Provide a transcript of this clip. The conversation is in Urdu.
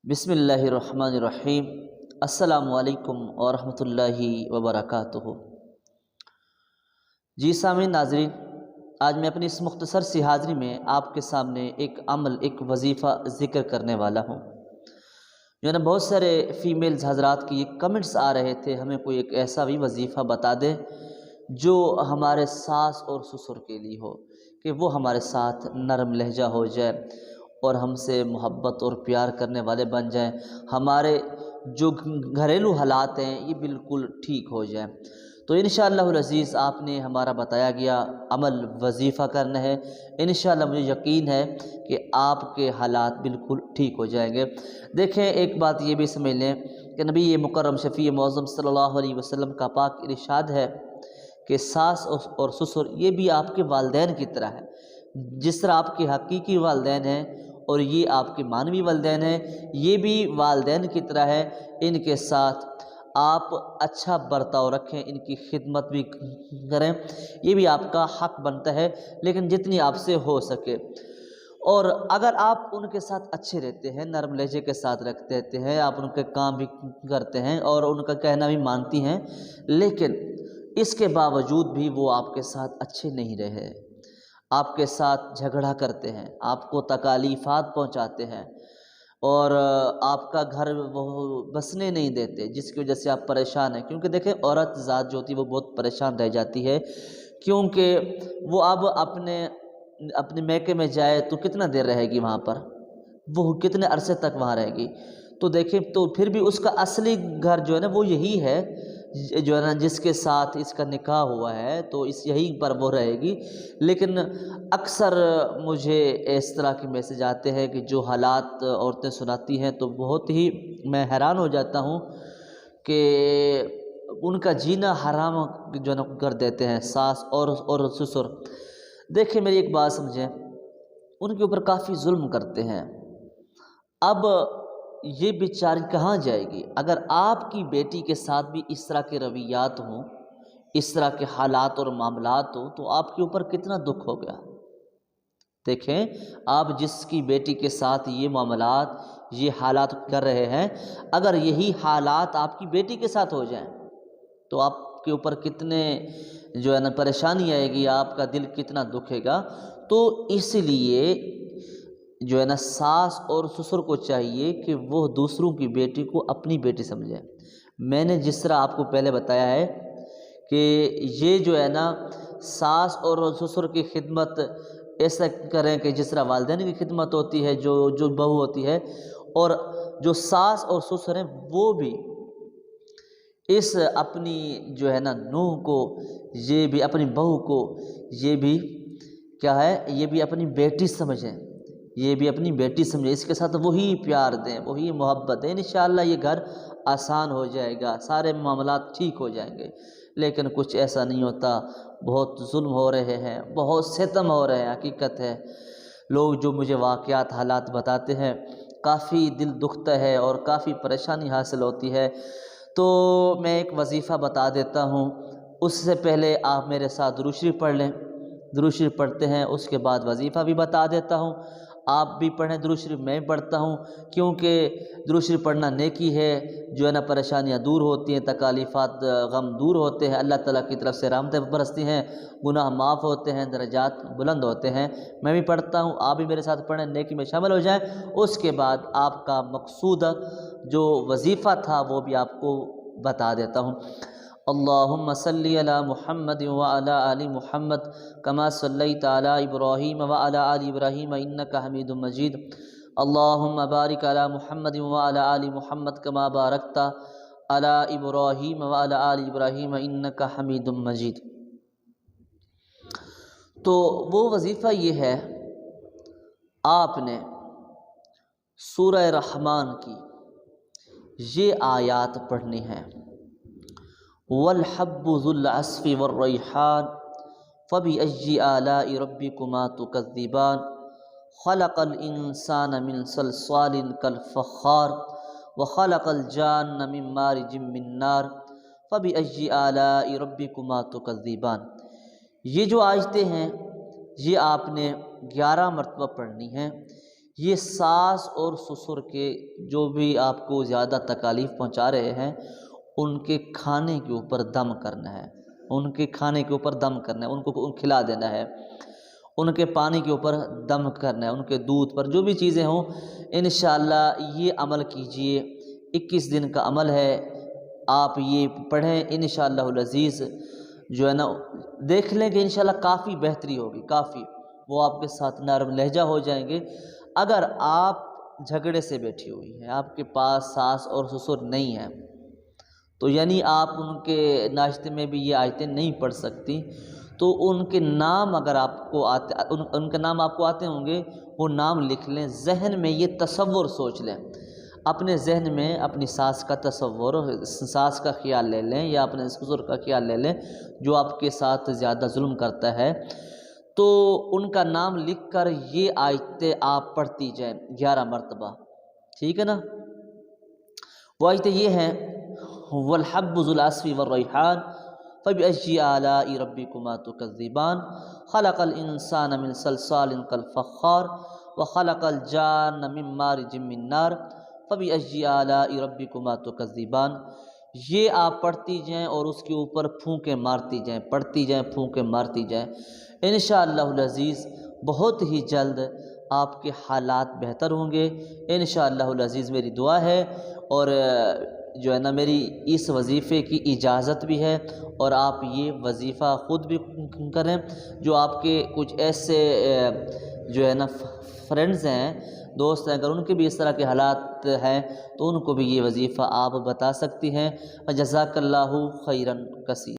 بسم اللہ الرحمن الرحیم۔ السلام علیکم ورحمۃ اللہ وبرکاتہ۔ جی سامعین ناظرین، آج میں اپنی اس مختصر سی حاضری میں آپ کے سامنے ایک عمل، ایک وظیفہ ذکر کرنے والا ہوں۔ جو ہے نا، بہت سارے فیمیلز حضرات کی یہ کمنٹس آ رہے تھے، ہمیں کوئی ایک ایسا بھی وظیفہ بتا دے جو ہمارے ساس اور سسر کے لیے ہو، کہ وہ ہمارے ساتھ نرم لہجہ ہو جائے اور ہم سے محبت اور پیار کرنے والے بن جائیں، ہمارے جو گھریلو حالات ہیں یہ بالکل ٹھیک ہو جائیں۔ تو انشاءاللہ العزیز آپ نے ہمارا بتایا گیا عمل وظیفہ کرنا ہے، انشاءاللہ مجھے یقین ہے کہ آپ کے حالات بالکل ٹھیک ہو جائیں گے۔ دیکھیں، ایک بات یہ بھی سمجھ لیں کہ نبی مکرم شفیع معظم صلی اللہ علیہ وسلم کا پاک ارشاد ہے کہ ساس اور سسر یہ بھی آپ کے والدین کی طرح ہے۔ جس طرح آپ کے حقیقی والدین ہیں اور یہ آپ کے معنوی والدین ہیں، یہ بھی والدین کی طرح ہے۔ ان کے ساتھ آپ اچھا برتاؤ رکھیں، ان کی خدمت بھی کریں، یہ بھی آپ کا حق بنتا ہے، لیکن جتنی آپ سے ہو سکے۔ اور اگر آپ ان کے ساتھ اچھے رہتے ہیں، نرم لہجے کے ساتھ رہتے ہیں، آپ ان کے کام بھی کرتے ہیں اور ان کا کہنا بھی مانتی ہیں، لیکن اس کے باوجود بھی وہ آپ کے ساتھ اچھے نہیں رہے، آپ کے ساتھ جھگڑا کرتے ہیں، آپ کو تکالیفات پہنچاتے ہیں اور آپ کا گھر وہ بسنے نہیں دیتے، جس کی وجہ سے آپ پریشان ہیں۔ کیونکہ دیکھیں، عورت ذات جو ہوتی ہے وہ بہت پریشان رہ جاتی ہے، کیونکہ وہ اب اپنے میکے میں جائے تو کتنا دیر رہے گی وہاں پر، وہ کتنے عرصے تک وہاں رہے گی۔ تو دیکھیں، تو پھر بھی اس کا اصلی گھر جو ہے نا وہ یہی ہے، جو ہے نا جس کے ساتھ اس کا نکاح ہوا ہے، تو یہیں پر وہ رہے گی۔ لیکن اکثر مجھے اس طرح کے میسج آتے ہیں کہ جو حالات عورتیں سناتی ہیں تو بہت ہی میں حیران ہو جاتا ہوں کہ ان کا جینا حرام جو ہے نا کر دیتے ہیں ساس اور سسر۔ دیکھیں، میری ایک بات سمجھیں، ان کے اوپر کافی ظلم کرتے ہیں۔ اب یہ بیچاری کہاں جائے گی؟ اگر آپ کی بیٹی کے ساتھ بھی اس طرح کے رویات ہوں، اس طرح کے حالات اور معاملات ہوں، تو آپ کے اوپر کتنا دکھ ہو گیا۔ دیکھیں، آپ جس کی بیٹی کے ساتھ یہ معاملات، یہ حالات کر رہے ہیں، اگر یہی حالات آپ کی بیٹی کے ساتھ ہو جائیں تو آپ کے اوپر کتنے جو ہے نا پریشانی آئے گی، آپ کا دل کتنا دکھے گا۔ تو اس لیے جو ہے نا ساس اور سسر کو چاہیے کہ وہ دوسروں کی بیٹی کو اپنی بیٹی سمجھیں۔ میں نے جس طرح آپ کو پہلے بتایا ہے کہ یہ جو ہے نا ساس اور سسر کی خدمت ایسا کریں کہ جس طرح والدین کی خدمت ہوتی ہے، جو بہو ہوتی ہے، اور جو ساس اور سسر ہیں وہ بھی اس اپنی جو ہے نا نوح کو، یہ بھی اپنی بہو کو، یہ بھی کیا ہے، یہ بھی اپنی بیٹی سمجھیں، یہ بھی اپنی بیٹی سمجھیں، اس کے ساتھ وہی پیار دیں، وہی محبت دیں۔ انشاءاللہ یہ گھر آسان ہو جائے گا، سارے معاملات ٹھیک ہو جائیں گے۔ لیکن کچھ ایسا نہیں ہوتا، بہت ظلم ہو رہے ہیں، بہت ستم ہو رہے ہیں۔ حقیقت ہے، لوگ جو مجھے واقعات، حالات بتاتے ہیں، کافی دل دکھتا ہے اور کافی پریشانی حاصل ہوتی ہے۔ تو میں ایک وظیفہ بتا دیتا ہوں، اس سے پہلے آپ میرے ساتھ درود شریف پڑھ لیں۔ درود شریف پڑھتے ہیں، اس کے بعد وظیفہ بھی بتا دیتا ہوں، آپ بھی پڑھیں درود شریف، میں بھی پڑھتا ہوں، کیونکہ درود شریف پڑھنا نیکی ہے، جو ہے نا پریشانیاں دور ہوتی ہیں، تکالیفات، غم دور ہوتے ہیں، اللہ تعالیٰ کی طرف سے رحمتیں برستی ہیں، گناہ معاف ہوتے ہیں، درجات بلند ہوتے ہیں۔ میں بھی پڑھتا ہوں، آپ بھی میرے ساتھ پڑھیں، نیکی میں شامل ہو جائیں۔ اس کے بعد آپ کا مقصود جو وظیفہ تھا وہ بھی آپ کو بتا دیتا ہوں۔ اللہم صلی علی محمد وعلی آل محمد کما صلیت علی ابراہیم وعلی آل ابراہیم انک حمید مجید۔ اللہم بارک علی محمد وعلی آل محمد کما بارکت علی ابراہیم وعلی آل ابراہیم انک حمید مجید۔ تو وہ وظیفہ یہ ہے، آپ نے سورہ رحمان کی یہ آیات پڑھنی ہیں: وَالْحَبُّ ذُو الْعَصْفِ وَالرَّيْحَانُ فَبِأَيِّ آلَاءِ رَبِّكُمَا تُكَذِّبَانِ خَلَقَ الْإِنسَانَ مِنْ صَلْصَالٍ كَالْفَخَّارِ وَخَلَقَ الْجَانَّ مِنْ مَارِجٍ مِّن نَّارٍ فَبِأَيِّ آلَاءِ رَبِّكُمَا تُكَذِّبَانِ۔ یہ جو آیتیں ہیں یہ آپ نے 11 مرتبہ پڑھنی ہیں۔ یہ ساس اور سسر کے جو بھی آپ کو زیادہ تکالیف پہنچا رہے ہیں ان کے کھانے کے اوپر دم کرنا ہے، ان کے کھانے کے اوپر دم کرنا ہے، ان کو کھلا دینا ہے، ان کے پانی کے اوپر دم کرنا ہے، ان کے دودھ پر جو بھی چیزیں ہوں انشاءاللہ یہ عمل کیجئے۔ 21 دن کا عمل ہے، آپ یہ پڑھیں انشاءاللہ العزیز، جو ہے نا دیکھ لیں کہ انشاءاللہ کافی بہتری ہوگی، کافی وہ آپ کے ساتھ نرم لہجہ ہو جائیں گے۔ اگر آپ جھگڑے سے بیٹھی ہوئی ہیں، آپ کے پاس ساس اور سسر نہیں ہیں، تو یعنی آپ ان کے ناشتے میں بھی یہ آیتیں نہیں پڑھ سکتی، تو ان کے نام اگر آپ کو آتے ان کے نام آپ کو آتے ہوں گے، وہ نام لکھ لیں، ذہن میں یہ تصور سوچ لیں، اپنے ذہن میں اپنی ساس کا تصور، ساس کا خیال لے لیں یا اپنے سسر کا خیال لے لیں جو آپ کے ساتھ زیادہ ظلم کرتا ہے، تو ان کا نام لکھ کر یہ آیتیں آپ پڑھتی جائیں 11 مرتبہ، ٹھیک ہے نا۔ وہ آیتیں یہ ہیں، والحب ذو العصف والریحان فبأي آلاء ربكما تكذبان خلق الانسان من صلصال كالفخار وخلق الجان من مارج من نار فبأي آلاء ربكما تكذبان۔ یہ آپ پڑھتی جائیں اور اس کے اوپر پھونکے مارتی جائیں، پڑھتی جائیں، پھونکے مارتی جائیں، انشاءاللہ العزیز بہت ہی جلد آپ کے حالات بہتر ہوں گے انشاءاللہ العزیز۔ میری دعا ہے، اور جو ہے نا میری اس وظیفے کی اجازت بھی ہے، اور آپ یہ وظیفہ خود بھی کریں۔ جو آپ کے کچھ ایسے جو ہے نا فرینڈز ہیں، دوست ہیں، اگر ان کے بھی اس طرح کے حالات ہیں تو ان کو بھی یہ وظیفہ آپ بتا سکتی ہیں۔ جزاک اللہ خیراً کثیر۔